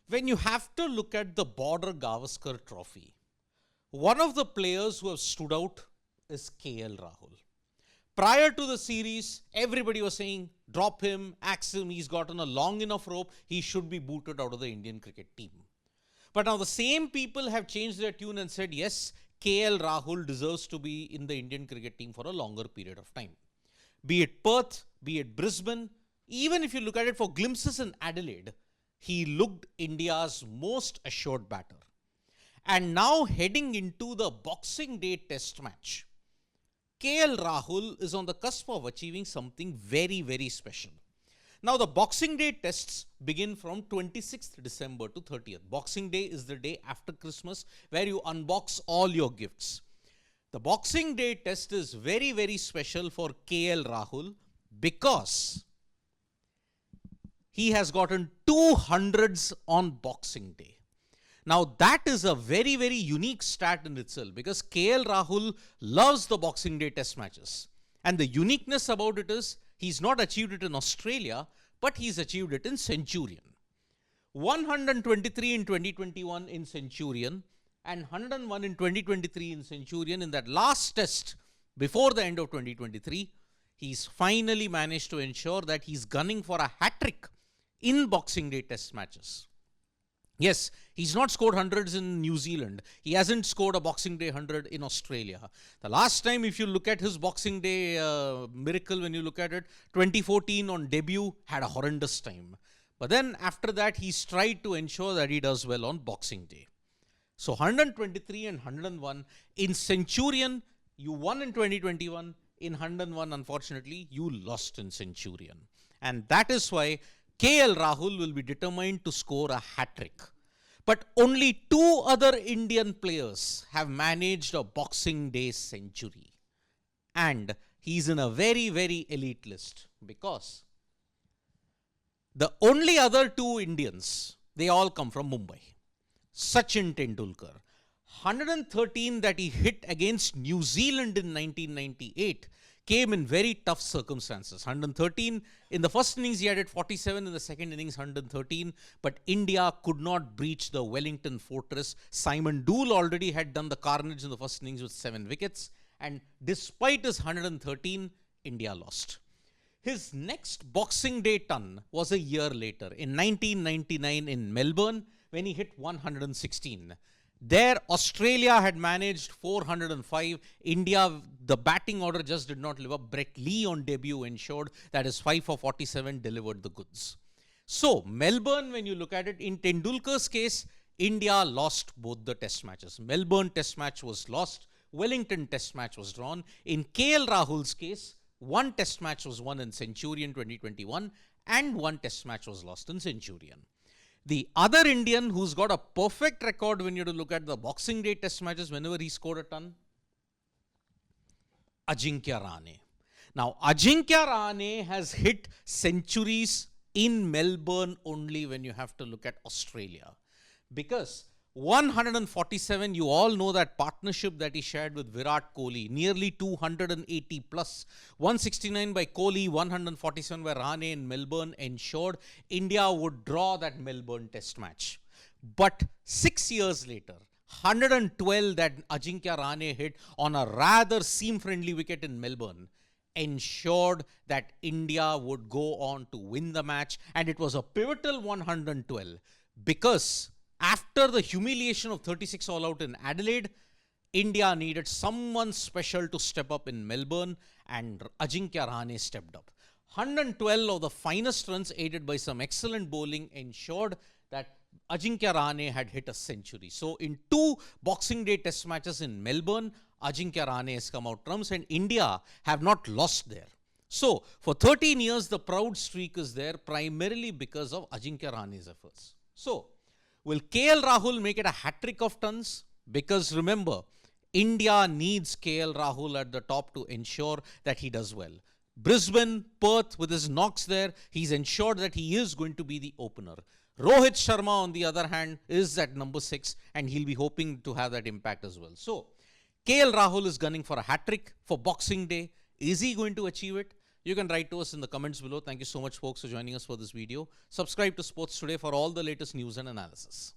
When you have to look at the Border-Gavaskar Trophy, one of the players who have stood out is KL Rahul. Prior to the series, everybody was saying, drop him, axe him, he's gotten a long enough rope, he should be booted out of the Indian cricket team. But now the same people have changed their tune and said, yes, KL Rahul deserves to be in the Indian cricket team for a longer period of time. Be it Perth, be it Brisbane, even if you look at it for glimpses in Adelaide, he looked India's most assured batter. And now heading into the Boxing Day Test match, KL Rahul is on the cusp of achieving something very, very special. Now the Boxing Day Tests begin from 26th December to 30th. Boxing Day is the day after Christmas where you unbox all your gifts. The Boxing Day Test is very, very special for KL Rahul because he has gotten 200s on Boxing Day. Now that is a very, very unique stat in itself because KL Rahul loves the Boxing Day Test matches. And the uniqueness about it is he's not achieved it in Australia, but he's achieved it in Centurion. 123 in 2021 in Centurion and 101 in 2023 in Centurion. In that last test before the end of 2023, he's finally managed to ensure that he's gunning for a hat-trick in Boxing Day Test matches. Yes, he's not scored hundreds in New Zealand. He hasn't scored a Boxing Day 100 in Australia. The last time, if you look at his Boxing Day miracle, when you look at it, 2014 on debut, had a horrendous time. But then after that, he's tried to ensure that he does well on Boxing Day. So 123 and 101. In Centurion, you won in 2021. In 101, unfortunately, you lost in Centurion. And that is why KL Rahul will be determined to score a hat-trick. But only two other Indian players have managed a Boxing Day century. And he's in a very, very elite list because the only other two Indians, they all come from Mumbai. Sachin Tendulkar, 113 that he hit against New Zealand in 1998 came in very tough circumstances. 113 in the first innings, he had 47 in the second innings, 113. But India could not breach the Wellington fortress. Simon Dool already had done the carnage in the first innings with 7 wickets. And despite his 113, India lost. His next Boxing Day ton was a year later, in 1999 in Melbourne, when he hit 116. There, Australia had managed 405. India, the batting order just did not live up. Brett Lee on debut ensured that his 5 for 47 delivered the goods. So, Melbourne, when you look at it, in Tendulkar's case, India lost both the test matches. Melbourne test match was lost. Wellington test match was drawn. In KL Rahul's case, one test match was won in Centurion 2021 and one test match was lost in Centurion. The other Indian who's got a perfect record when you look at the Boxing Day Test matches whenever he scored a ton, Ajinkya Rahane. Now, Ajinkya Rahane has hit centuries in Melbourne only when you have to look at Australia. Because 147, you all know that partnership that he shared with Virat Kohli, nearly 280 plus. 169 by Kohli, 147 by Rahane in Melbourne ensured India would draw that Melbourne test match. But 6 years later, 112 that Ajinkya Rahane hit on a rather seam-friendly wicket in Melbourne ensured that India would go on to win the match. And it was a pivotal 112 because after the humiliation of 36 all out in Adelaide, India needed someone special to step up in Melbourne and Ajinkya Rahane stepped up. 112 of the finest runs aided by some excellent bowling ensured that Ajinkya Rahane had hit a century. So in 2 Boxing Day test matches in Melbourne, Ajinkya Rahane has come out trumps and India have not lost there. So for 13 years, the proud streak is there primarily because of Ajinkya Rahane's efforts. So, will KL Rahul make it a hat-trick of tons? Because remember, India needs KL Rahul at the top to ensure that he does well. Brisbane, Perth, with his knocks there, he's ensured that he is going to be the opener. Rohit Sharma, on the other hand, is at number 6 and he'll be hoping to have that impact as well. So, KL Rahul is gunning for a hat-trick for Boxing Day. Is he going to achieve it? Let's wait and see. You can write to us in the comments below. Thank you so much, folks, for joining us for this video. Subscribe to Sports Today for all the latest news and analysis.